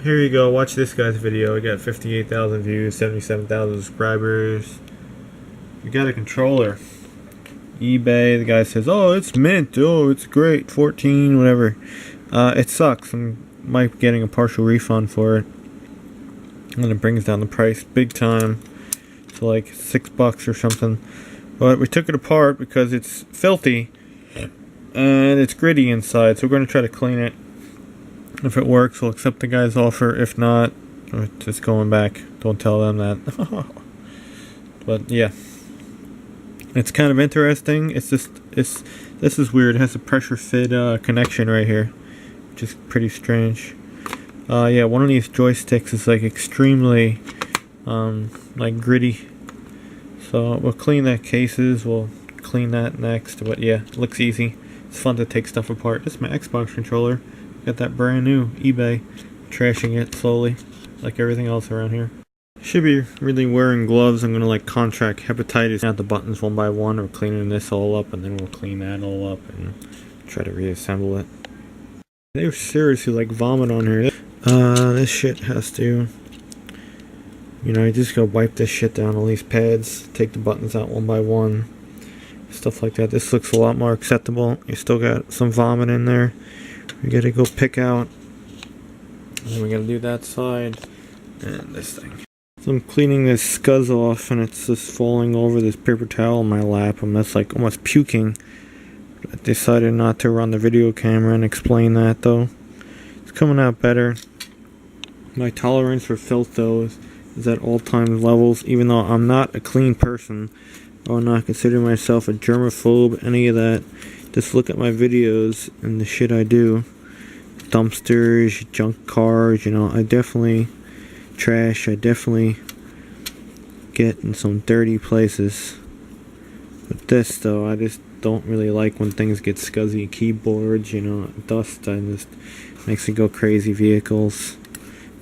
Here you go, watch this guy's video. We got 58,000 views, 77,000 subscribers. We got a controller. eBay, the guy says, oh, it's mint, oh, it's great, 14, whatever. It sucks. I might be getting a partial refund for it. And it brings down the price big time to like $6 or something. But we took it apart because it's filthy and it's gritty inside, so we're going to try to clean it. If it works, we'll accept the guy's offer. If not, we're just going back. Don't tell them that. But yeah, it's kind of interesting. This is weird. It has a pressure fit connection right here, which is pretty strange. Yeah, one of these joysticks is like extremely like gritty. So we'll clean the cases. We'll clean that next. But yeah, it looks easy. It's fun to take stuff apart. This is my Xbox controller. Got that brand new eBay. Trashing it slowly, like everything else around here. Should be really wearing gloves. I'm gonna like contract hepatitis out the buttons one by one. We're cleaning this all up, and then we'll clean that all up and try to reassemble it. They were seriously like vomit on here. This shit has to, you know, you just gotta wipe this shit down, all these pads, take the buttons out one by one, stuff like that. This looks a lot more acceptable. You still got some vomit in there. We gotta go pick out, and then we gotta do that side and this thing. So I'm cleaning this scuzz off, and it's just falling over this paper towel in my lap. I'm just like almost puking. I decided not to run the video camera and explain that though. It's coming out better. My tolerance for filth though is at all-time levels, even though I'm not a clean person. I will not consider myself a germaphobe, any of that. Just look at my videos and the shit I do. Dumpsters, junk cars, you know, I definitely trash. I definitely get in some dirty places. But this though, I just don't really like when things get scuzzy. Keyboards, you know, dust, I just makes me go crazy. Vehicles,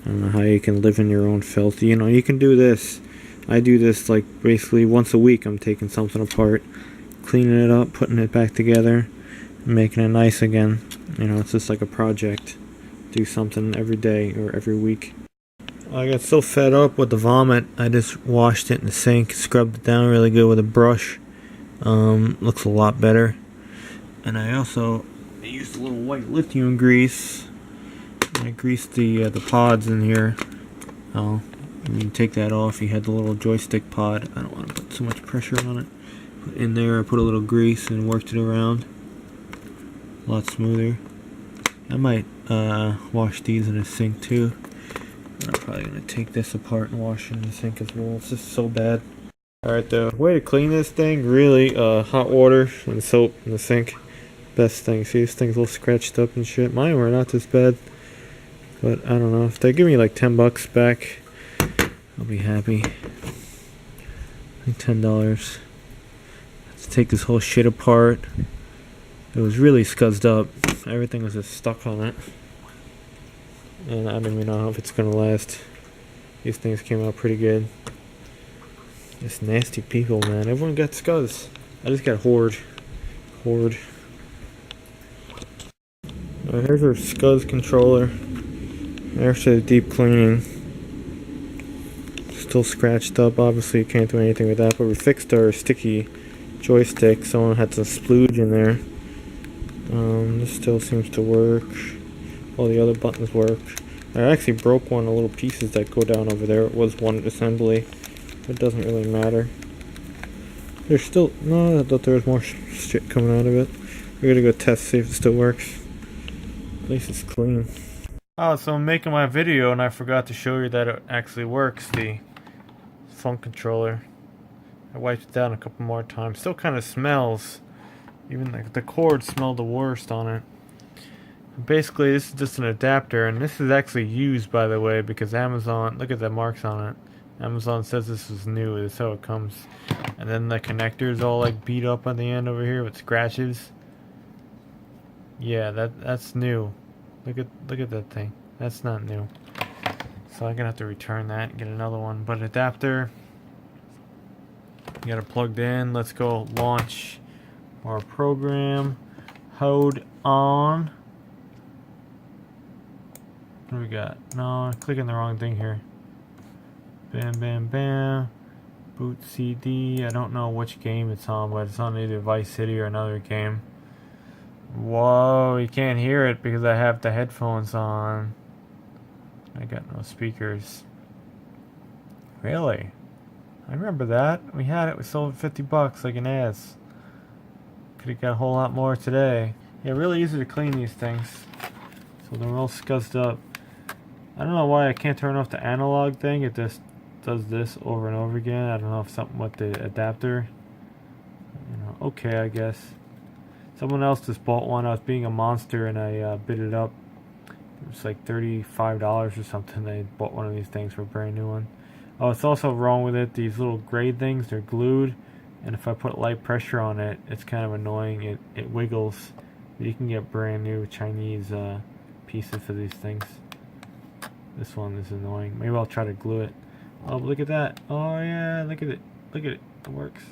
I don't know how you can live in your own filth. You know, you can do this. I do this like basically once a week. I'm taking something apart, cleaning it up, putting it back together, and making it nice again. You know, it's just like a project. Do something every day or every week. I got so fed up with the vomit, I just washed it in the sink, scrubbed it down really good with a brush. Looks a lot better. And I also used a little white lithium grease. I greased the pods in here. Oh, you can take that off. You had the little joystick pod. I don't want to put so much pressure on it. Put in there, I put a little grease and worked it around. A lot smoother. I might wash these in a sink too. I'm probably gonna take this apart and wash it in the sink as well. It's just so bad. Alright, the way to clean this thing, really, hot water and soap in the sink. Best thing. See, this thing's a little scratched up and shit. Mine were not this bad. But I don't know. If they give me like $10 back, I'll be happy. Like $10. Let's take this whole shit apart. It was really scuzzed up. Everything was just stuck on it. And I don't even know if it's gonna last. These things came out pretty good. Just nasty people, man. Everyone got scuzz. I just got horde. Alright, here's our scuzz controller. After the deep cleaning. Still scratched up. Obviously, you can't do anything with that. But we fixed our sticky joystick. Someone had some splooge in there. This still seems to work. All the other buttons work. I actually broke one of the little pieces that go down over there. It was one assembly. It doesn't really matter. There's still... No, I thought there was more shit coming out of it. We're gonna go test, see if it still works. At least it's clean. Oh, so I'm making my video and I forgot to show you that it actually works. The phone controller. I wiped it down a couple more times. Still kind of smells. Even the cord smelled the worst on it. Basically, this is just an adapter, and this is actually used, by the way, because Amazon, look at the marks on it. Amazon says this is new. This is how it comes. And then the connector is all like beat up on the end over here with scratches. Yeah, that's new. Look at that thing. That's not new. So I'm gonna have to return that and get another one. But adapter, you got it plugged in. Let's go launch our program. Hold on. What do we got? No, I'm clicking the wrong thing here. Bam, bam, bam. Boot CD. I don't know which game it's on, but it's on either Vice City or another game. Whoa, you can't hear it because I have the headphones on. I got no speakers. Really? I remember that. We had it. We sold it $50 like an ass. Could have got a whole lot more today. Yeah, really easy to clean these things. So they're all scuzzed up. I don't know why I can't turn off the analog thing. It just does this over and over again. I don't know if something with the adapter. You know, okay, I guess. Someone else just bought one. I was being a monster and I bid it up. It was like $35 or something. They bought one of these things for a brand new one. Oh, it's also wrong with it. These little gray things, they're glued. And if I put light pressure on it, it's kind of annoying. It wiggles. You can get brand new Chinese pieces for these things. This one is annoying. Maybe I'll try to glue it. Oh, look at that. Oh, yeah, look at it. Look at it. It works.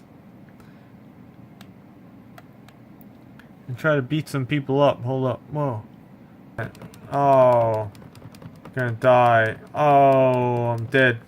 And try to beat some people up. Hold up. Whoa. Oh. I'm gonna die. Oh, I'm dead.